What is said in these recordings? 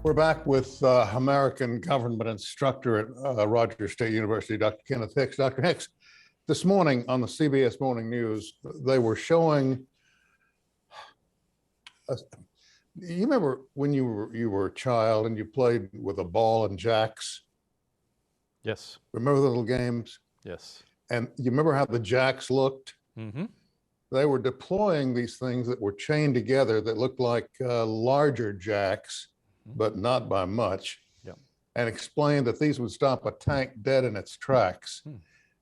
We're back with American government instructor at Rogers State University, Dr. Kenneth Hicks. Dr. Hicks, this morning on the CBS Morning News, they were showing, you remember when you were a child and you played with a ball and jacks? Yes. Remember the little games? Yes. And you remember how the jacks looked? Mm-hmm. They were deploying these things that were chained together that looked like larger jacks, but not by much, and explained that these would stop a tank dead in its tracks.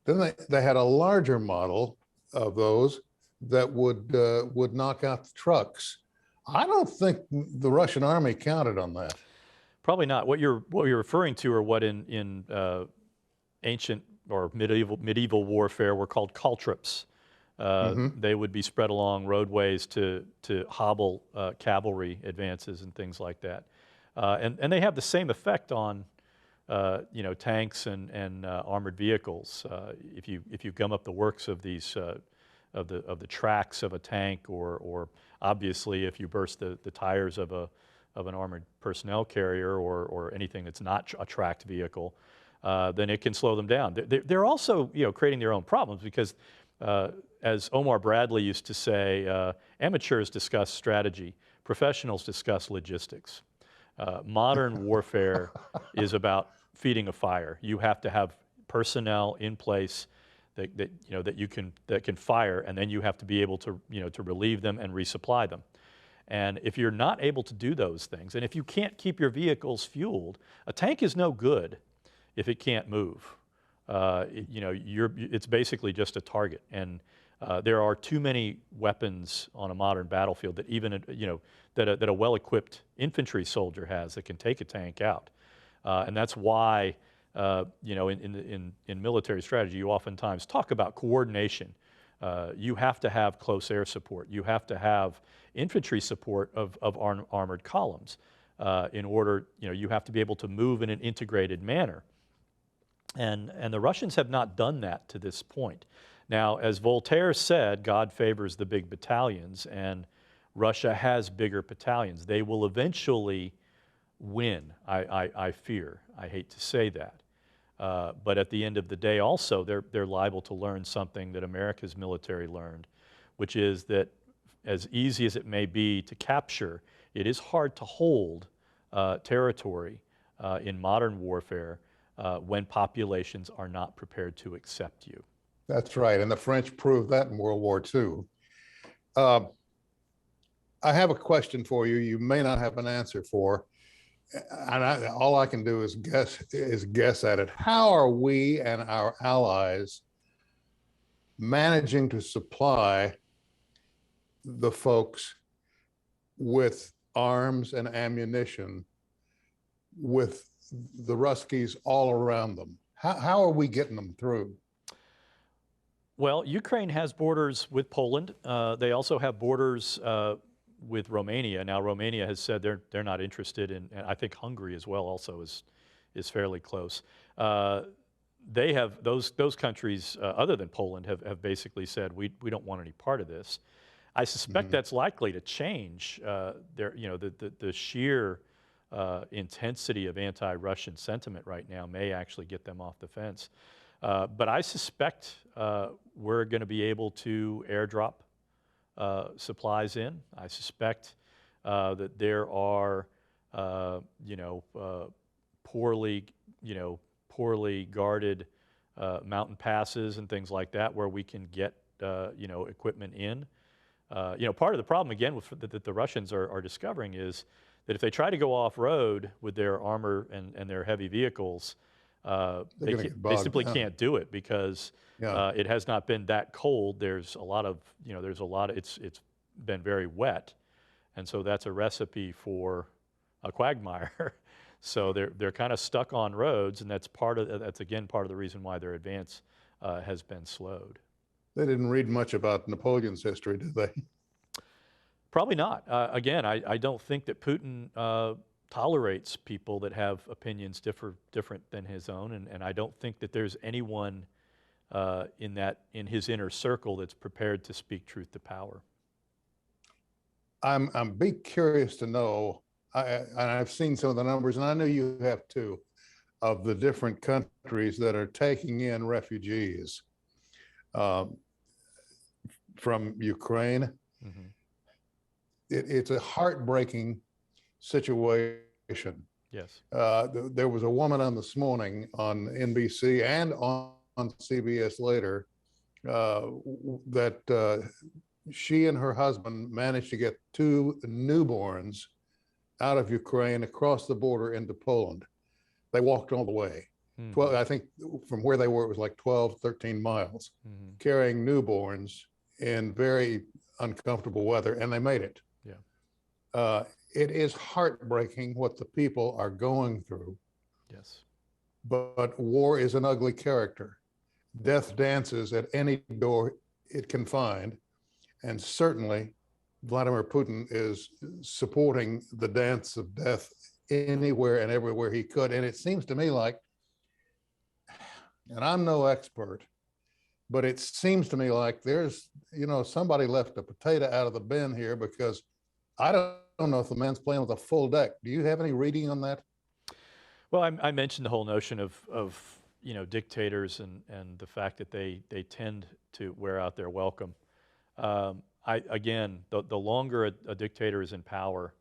Then they had a larger model of those that would knock out the trucks. I don't think the Russian army counted on that. Probably not. What you're referring to are what in ancient or medieval warfare were called caltrops. They would be spread along roadways to hobble cavalry advances and things like that. And they have the same effect on tanks and armored vehicles. If you gum up the works of these of the tracks of a tank, or obviously if you burst the tires of an armored personnel carrier or anything that's not a tracked vehicle, then it can slow them down. They're also creating their own problems because, as Omar Bradley used to say, amateurs discuss strategy, professionals discuss logistics. Modern warfare is about feeding a fire. You have to have personnel in place that can fire, and then you have to be able to to relieve them and resupply them. And if you're not able to do those things, and if you can't keep your vehicles fueled, a tank is no good if it can't move. It's basically just a target, and there are too many weapons on a modern battlefield that even that a well-equipped infantry soldier has that can take a tank out, and that's why in military strategy you oftentimes talk about coordination. You have to have close air support. You have to have infantry support of armored columns in order. You have to be able to move in an integrated manner. And the Russians have not done that to this point. Now, as Voltaire said, God favors the big battalions, and Russia has bigger battalions. They will eventually win, I fear. I hate to say that. But at the end of the day also, they're liable to learn something that America's military learned, which is that as easy as it may be to capture, it is hard to hold territory in modern warfare when populations are not prepared to accept you. That's right, and the French proved that in World War II. I have a question for you. You may not have an answer for, and all I can do is guess at it. How are we and our allies managing to supply the folks with arms and ammunition with the Ruskies all around them? How are we getting them through? Well, Ukraine has borders with Poland. They also have borders with Romania. Now, Romania has said they're not interested in, and I think Hungary as well also is fairly close. They have those countries other than Poland have basically said we don't want any part of this. I suspect that's likely to change. The sheer intensity of anti-Russian sentiment right now may actually get them off the fence. But I suspect we're going to be able to airdrop supplies in. I suspect that there are, poorly guarded mountain passes and things like that where we can get, equipment in. Part of the problem again that the Russians are discovering is that if they try to go off-road with their armor and their heavy vehicles, they simply can't do it because it has not been that cold. There's a lot of, it's been very wet, and so that's a recipe for a quagmire. So they're kind of stuck on roads, and that's again part of the reason why their advance has been slowed. They didn't read much about Napoleon's history, did they? Probably not. Again, I don't think that Putin tolerates people that have opinions different than his own, and I don't think that there's anyone in his inner circle that's prepared to speak truth to power. I'm curious to know. and I've seen some of the numbers, and I know you have too, of the different countries that are taking in refugees um, from Ukraine. Mm-hmm. It's a heartbreaking situation. Yes. There was a woman on this morning on NBC and on CBS later that she and her husband managed to get 2 newborns out of Ukraine across the border into Poland. They walked all the way. Mm-hmm. 12, I think from where they were, it was like 12, 13 miles, Mm-hmm. carrying newborns in very uncomfortable weather, and they made it. Yeah. It is heartbreaking what the people are going through. Yes. But war is an ugly character. Death dances at any door it can find. And certainly Vladimir Putin is supporting the dance of death anywhere and everywhere he could. And it seems to me like, and I'm no expert, but it seems to me like there's, somebody left a potato out of the bin here, because I don't know if the man's playing with a full deck. Do you have any reading on that? Well, I mentioned the whole notion of dictators and the fact that they tend to wear out their welcome. Again, the longer a dictator is in power,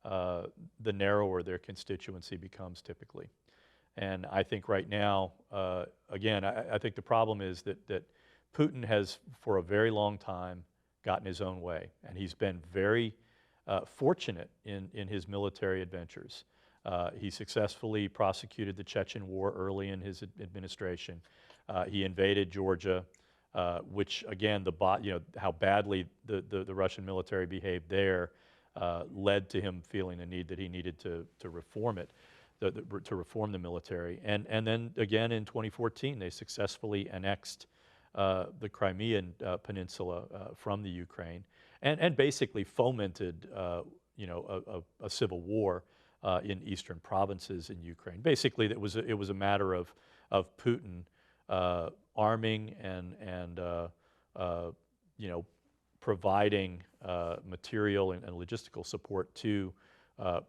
the narrower their constituency becomes typically. And I think right now, again, I think the problem is that Putin has, for a very long time, gotten his own way, and he's been very fortunate in his military adventures. He successfully prosecuted the Chechen War early in his administration. He invaded Georgia, which again, how badly the Russian military behaved there led to him feeling the need that he needed to reform it, to reform the military. And then again in 2014, they successfully annexed the Crimean Peninsula from the Ukraine, and basically fomented a civil war in eastern provinces in Ukraine. Basically, it was a matter of Putin arming and providing material and logistical support to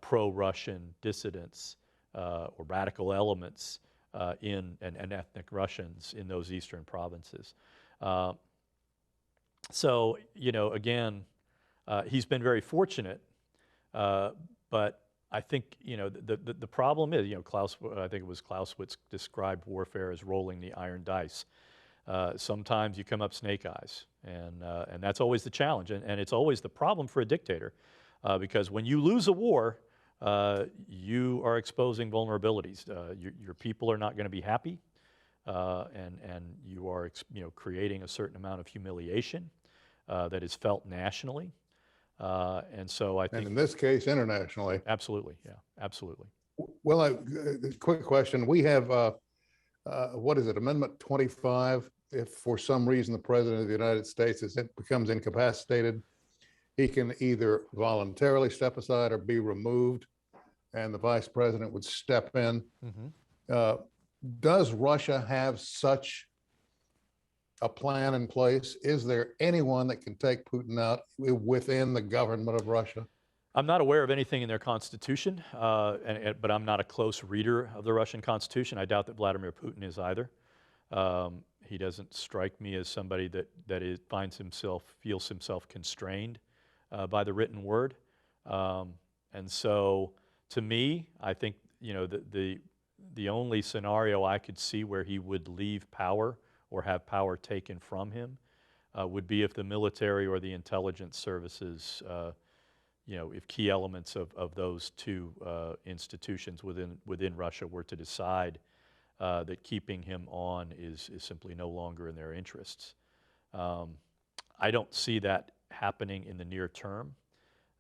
pro-Russian dissidents or radical elements and ethnic Russians in those eastern provinces. So again, he's been very fortunate, but I think the problem is, I think it was Clausewitz described warfare as rolling the iron dice. Sometimes you come up snake eyes, and that's always the challenge, and it's always the problem for a dictator, because when you lose a war, you are exposing vulnerabilities. Your people are not going to be happy, and you are creating a certain amount of humiliation that is felt nationally. And so I think, and in this case, internationally. Absolutely, yeah, absolutely. Well, quick question. We have, what is it, Amendment 25? If for some reason the President of the United States becomes incapacitated, he can either voluntarily step aside or be removed, and the Vice President would step in. Mm-hmm. Does Russia have such a plan in place? Is there anyone that can take Putin out within the government of Russia? I'm not aware of anything in their constitution, but I'm not a close reader of the Russian constitution. I doubt that Vladimir Putin is either. He doesn't strike me as somebody that feels himself constrained by the written word. And so, to me, I think the only scenario I could see where he would leave power or have power taken from him would be if the military or the intelligence services, if key elements of those two institutions within Russia were to decide that keeping him on is simply no longer in their interests. I don't see that happening in the near term.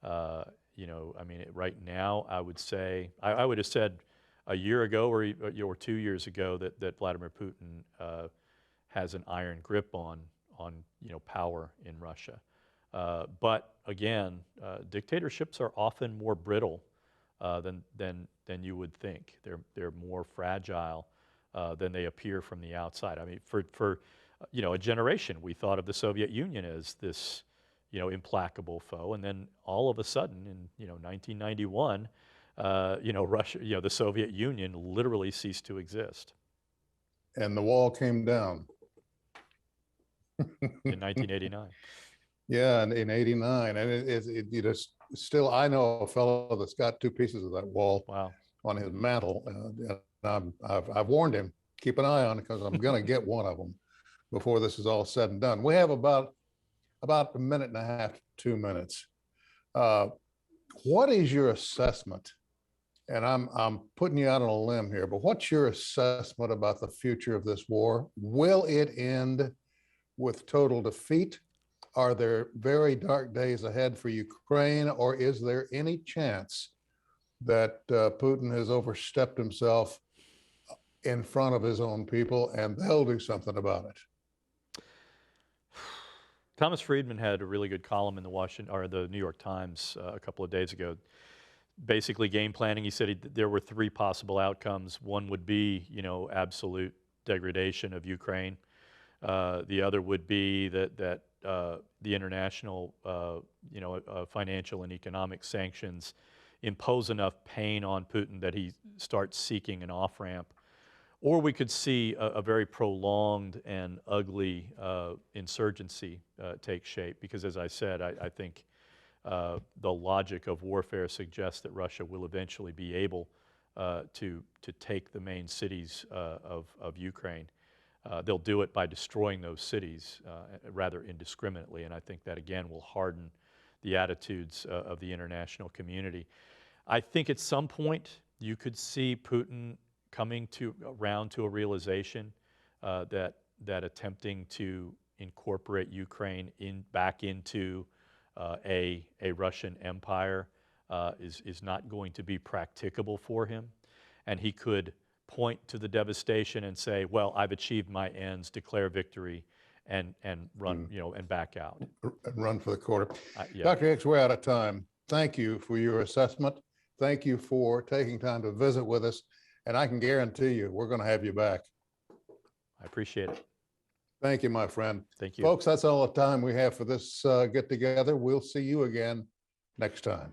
Right now, I would say, I would have said a year ago or 2 years ago that Vladimir Putin has an iron grip on power in Russia. But again, dictatorships are often more brittle than you would think. They're more fragile than they appear from the outside. I mean, for a generation, we thought of the Soviet Union as this implacable foe, and then all of a sudden, in 1991, Russia, the Soviet Union literally ceased to exist And the wall came down. in 1989. Yeah, in '89, and still, I know a fellow that's got 2 pieces of that wall Wow. on his mantle. And I've warned him, keep an eye on it, because I'm going to get one of them before this is all said and done. We have about a minute and a half to 2 minutes. What is your assessment? And I'm putting you out on a limb here, but what's your assessment about the future of this war? Will it end with total defeat? Are there very dark days ahead for Ukraine, or is there any chance that Putin has overstepped himself in front of his own people and they'll do something about it? Thomas Friedman had a really good column in the New York Times a couple of days ago. Basically, game planning. He said there were 3 possible outcomes. One would be, absolute degradation of Ukraine. The other would be that the international, financial and economic sanctions impose enough pain on Putin that he starts seeking an off-ramp. Or we could see a very prolonged and ugly insurgency take shape, because, as I said, I think the logic of warfare suggests that Russia will eventually be able to take the main cities of Ukraine. They'll do it by destroying those cities rather indiscriminately, and I think that, again, will harden the attitudes of the international community. I think at some point you could see Putin coming around to a realization that attempting to incorporate Ukraine back into a Russian empire is not going to be practicable for him, and he could point to the devastation and say, well, I've achieved my ends, declare victory, and run, and back out. Run for the quarter. Yeah. Dr. Hicks, we're out of time. Thank you for your assessment. Thank you for taking time to visit with us. And I can guarantee you, we're going to have you back. I appreciate it. Thank you, my friend. Thank you. Folks, that's all the time we have for this get together. We'll see you again next time.